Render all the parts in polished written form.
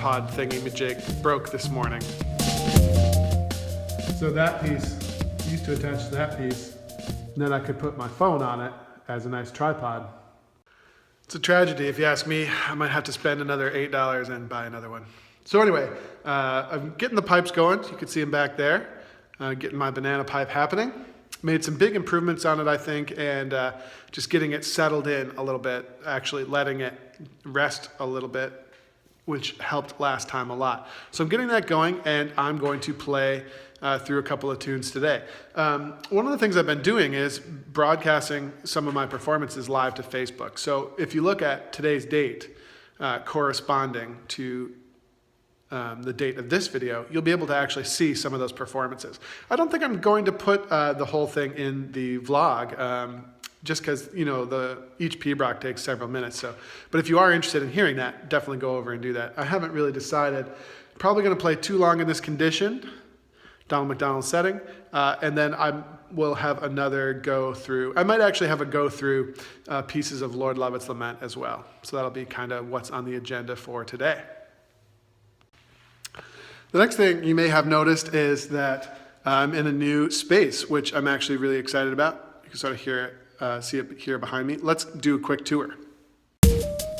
tripod thingy-majig broke this morning. So that piece used to attach to that piece, and then I could put my phone on it as a nice tripod. It's a tragedy, if you ask me. I might have to spend another $8 and buy another one. So anyway, I'm getting the pipes going. You can see them back there. Getting my banana pipe happening. Made some big improvements on it, I think, and just getting it settled in a little bit, actually letting it rest a little bit, which helped last time a lot. So I'm getting that going, and I'm going to play through a couple of tunes today. One of the things I've been doing is broadcasting some of my performances live to Facebook. So if you look at today's date corresponding to the date of this video, you'll be able to actually see some of those performances. I don't think I'm going to put the whole thing in the vlog, just because, you know, each pibroch takes several minutes. So, but if you are interested in hearing that, definitely go over and do that. I haven't really decided. Probably going to play too long in this condition, Donald McDonald setting, and then I will have another go through. I might actually have a go through pieces of Lord Lovett's Lament as well. So that'll be kind of what's on the agenda for today. The next thing you may have noticed is that I'm in a new space, which I'm actually really excited about. You can sort of hear it, see it here behind me. Let's do a quick tour.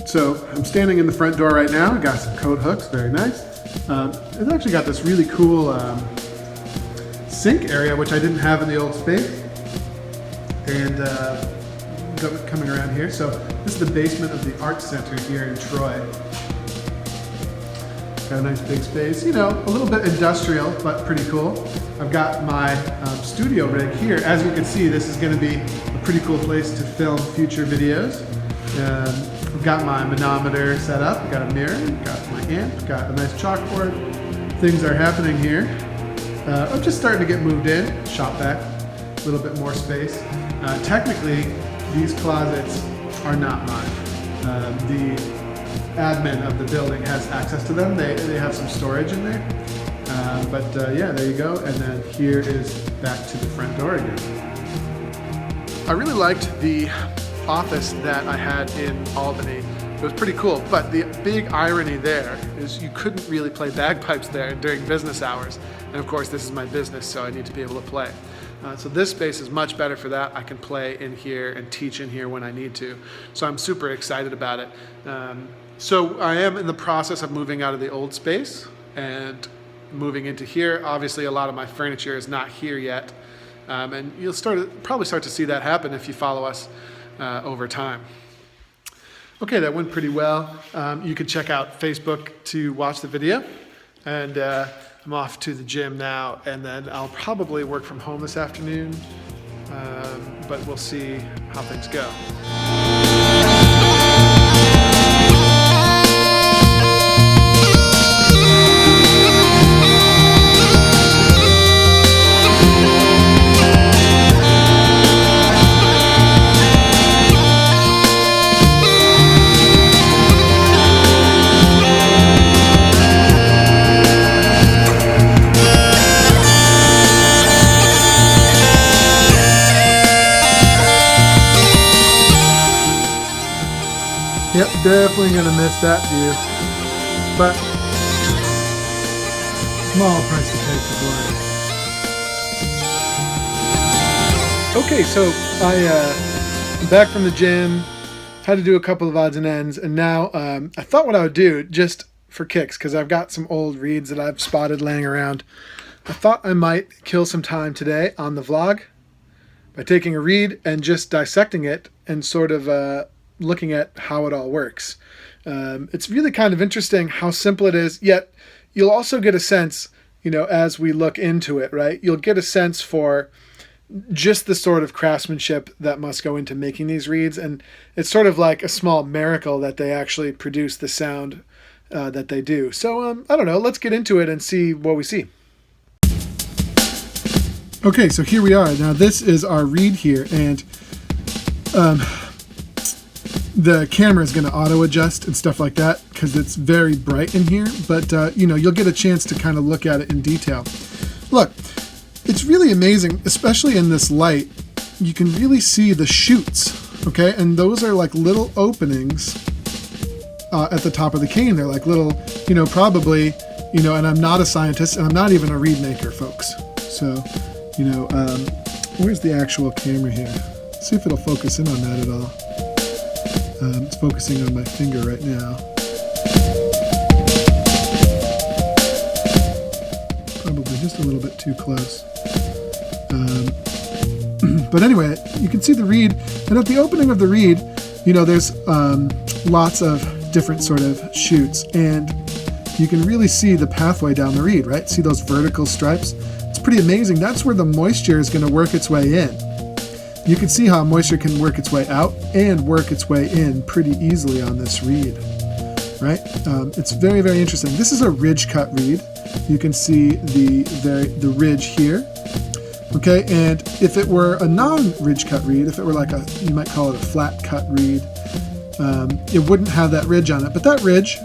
So I'm standing in the front door right now. I got some coat hooks, very nice. It's actually got this really cool sink area, which I didn't have in the old space. And coming around here. So this is the basement of the Art Center here in Troy. Got a nice big space, you know, a little bit industrial, but pretty cool. I've got my studio rig here. As you can see, this is going to be a pretty cool place to film future videos. I've got my manometer set up. I've got a mirror, got my amp, got a nice chalkboard. Things are happening here. I'm just starting to get moved in, shop back, a little bit more space. Technically, these closets are not mine. The admin of the building has access to them. They have some storage in there. Yeah, there you go. And then here is back to the front door again. I really liked the office that I had in Albany. It was pretty cool, but the big irony there is you couldn't really play bagpipes there during business hours. And of course, this is my business, so I need to be able to play. So this space is much better for that. I can play in here and teach in here when I need to. So I'm super excited about it. So I am in the process of moving out of the old space and moving into here. Obviously, a lot of my furniture is not here yet. And you'll probably start to see that happen if you follow us over time. Okay, that went pretty well. You can check out Facebook to watch the video. And I'm off to the gym now, and then I'll probably work from home this afternoon. But we'll see how things go. Yep, definitely gonna miss that view, but small price to pay for blind. Okay, so I'm back from the gym, had to do a couple of odds and ends, and now I thought what I would do, just for kicks, because I've got some old reeds that I've spotted laying around. I thought I might kill some time today on the vlog by taking a reed and just dissecting it and sort of looking at how it all works. It's really kind of interesting how simple it is, yet you'll also get a sense, you know, as we look into it, right? You'll get a sense for just the sort of craftsmanship that must go into making these reeds, and it's sort of like a small miracle that they actually produce the sound that they do. So, I don't know, let's get into it and see what we see. Okay, so here we are. Now this is our reed here, and the camera is going to auto adjust and stuff like that because it's very bright in here, but you know, you'll get a chance to kind of look at it in detail. Look, it's really amazing, especially in this light. You can really see the shoots, okay? And those are like little openings at the top of the cane. They're like little, probably, and I'm not a scientist and I'm not even a reed maker, folks. So, where's the actual camera here? Let's see if it'll focus in on that at all. It's focusing on my finger right now. Probably just a little bit too close. But anyway, you can see the reed, and at the opening of the reed, there's lots of different sort of shoots, and you can really see the pathway down the reed, right? See those vertical stripes? It's pretty amazing. That's where the moisture is going to work its way in. You can see how moisture can work its way out and work its way in pretty easily on this reed, right? It's very, very interesting. This is a ridge cut reed. You can see the ridge here. Okay, and if it were a non-ridge cut reed, if it were like you might call it a flat cut reed, it wouldn't have that ridge on it. But that ridge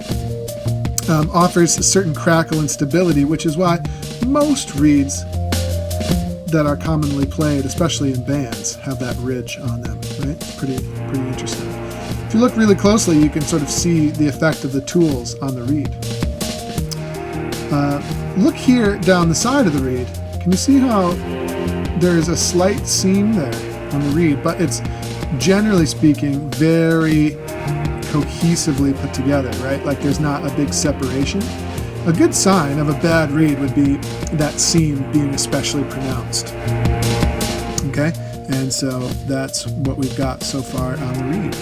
offers a certain crackle and stability, which is why most reeds that are commonly played, especially in bands, have that ridge on them, right? Pretty interesting. If you look really closely, you can sort of see the effect of the tools on the reed. Look here down the side of the reed. Can you see how there's a slight seam there on the reed, but it's generally speaking very cohesively put together, right? Like there's not a big separation. A good sign of a bad reed would be that seam being especially pronounced. Okay, and so that's what we've got so far on the reed.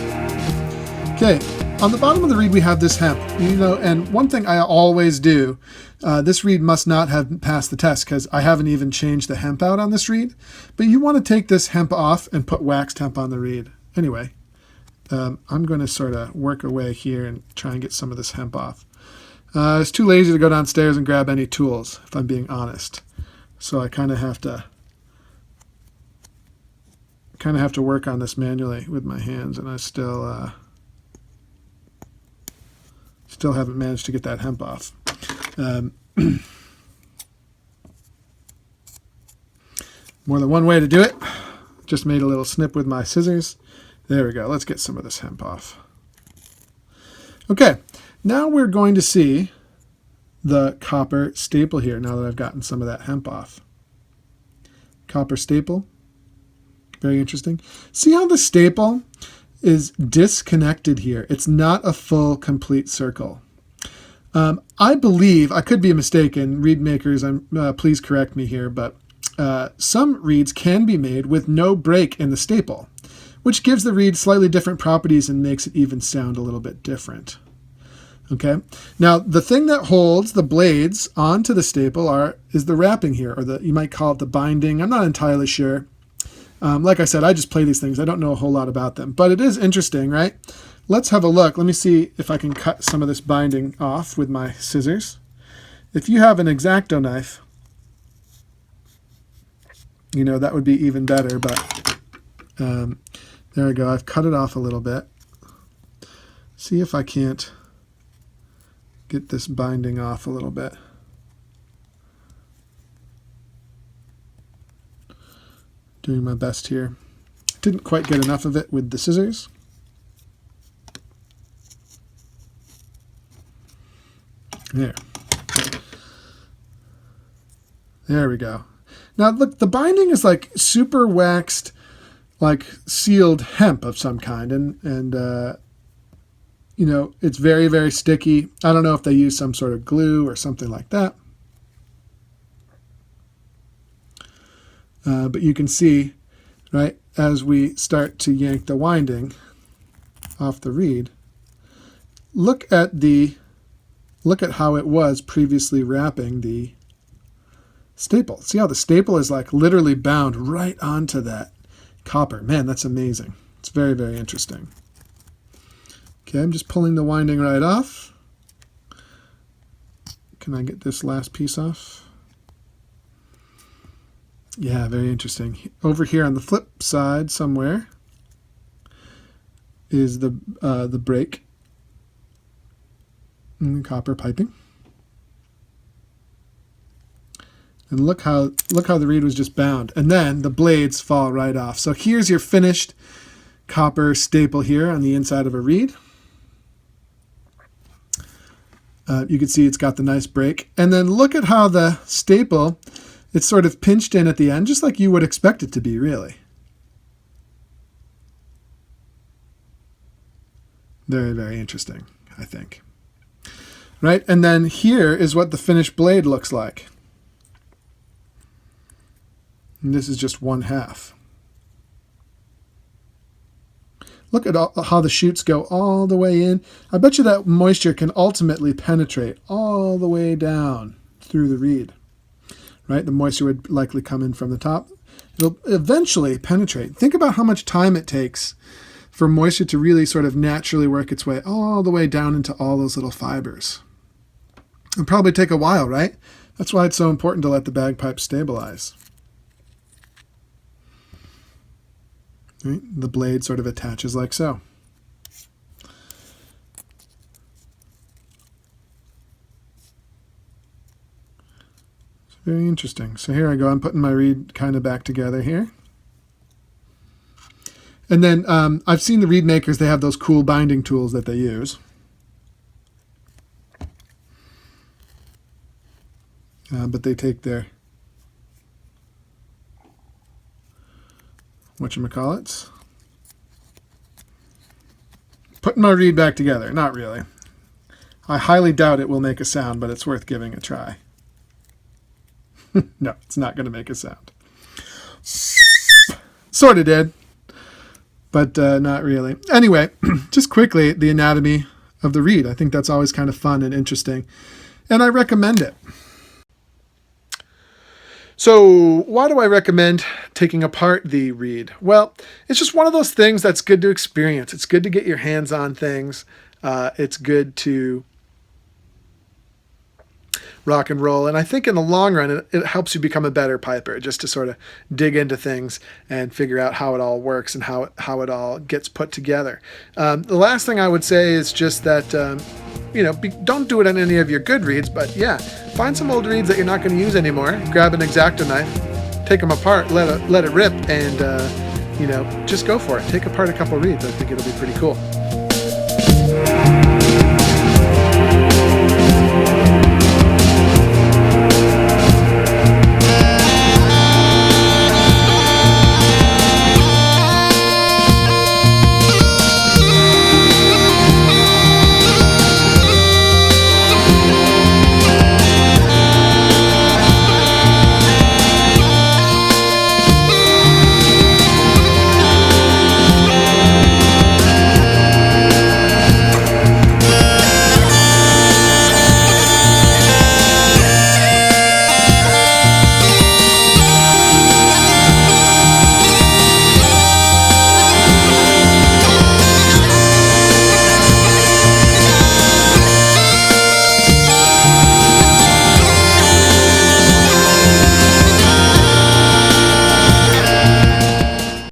Okay, on the bottom of the reed we have this hemp, and one thing I always do, this reed must not have passed the test because I haven't even changed the hemp out on this reed, but you want to take this hemp off and put waxed hemp on the reed. Anyway, I'm going to sort of work away here and try and get some of this hemp off. It's too lazy to go downstairs and grab any tools, if I'm being honest. So I kind of have to work on this manually with my hands, and I still haven't managed to get that hemp off. More than one way to do it. Just made a little snip with my scissors. There we go. Let's get some of this hemp off. Okay. Now we're going to see the copper staple here, now that I've gotten some of that hemp off. Copper staple, very interesting. See how the staple is disconnected here? It's not a full, complete circle. I believe, I could be mistaken, reed makers, please correct me here, but some reeds can be made with no break in the staple, which gives the reed slightly different properties and makes it even sound a little bit different. Okay, now the thing that holds the blades onto the staple is the wrapping here, or you might call it the binding. I'm not entirely sure. Like I said, I just play these things. I don't know a whole lot about them, but it is interesting, right? Let's have a look. Let me see if I can cut some of this binding off with my scissors. If you have an X-Acto knife, that would be even better, but there we go. I've cut it off a little bit. See if I can't get this binding off a little bit. Doing my best here. Didn't quite get enough of it with the scissors. There we go. Now look, the binding is like super waxed, like sealed hemp of some kind, and it's very, very sticky. I don't know if they use some sort of glue or something like that. But you can see, right, as we start to yank the winding off the reed, look at how it was previously wrapping the staple. See how the staple is like literally bound right onto that copper. Man, that's amazing. It's very, very interesting. Okay, I'm just pulling the winding right off. Can I get this last piece off? Yeah, very interesting. Over here on the flip side somewhere is the break and the copper piping. And look how the reed was just bound. And then the blades fall right off. So here's your finished copper staple here on the inside of a reed. You can see it's got the nice break. And then look at how the staple, it's sort of pinched in at the end, just like you would expect it to be, really. Very, very interesting, I think. Right, and then here is what the finished blade looks like. And this is just 1/2. Look at how the shoots go all the way in. I bet you that moisture can ultimately penetrate all the way down through the reed. Right, the moisture would likely come in from the top. It'll eventually penetrate. Think about how much time it takes for moisture to really sort of naturally work its way all the way down into all those little fibers. It'll probably take a while, right? That's why it's so important to let the bagpipe stabilize. Right? The blade sort of attaches like so. It's very interesting. So here I go. I'm putting my reed kind of back together here. And then I've seen the reed makers, they have those cool binding tools that they use. But they take their whatchamacallits. Putting my reed back together. Not really. I highly doubt it will make a sound, but it's worth giving a try. No, it's not going to make a sound. Sort of did, but not really. Anyway, just quickly, the anatomy of the reed. I think that's always kind of fun and interesting, and I recommend it. So why do I recommend taking apart the reed? Well, it's just one of those things that's good to experience. It's good to get your hands on things. It's good to rock and roll. And I think in the long run, it helps you become a better piper, just to sort of dig into things and figure out how it all works and how it all gets put together. The last thing I would say is just that, don't do it on any of your good reeds, but yeah, find some old reeds that you're not going to use anymore, grab an X-Acto knife, take them apart, let it rip, and just go for it. Take apart a couple reeds. I think it'll be pretty cool.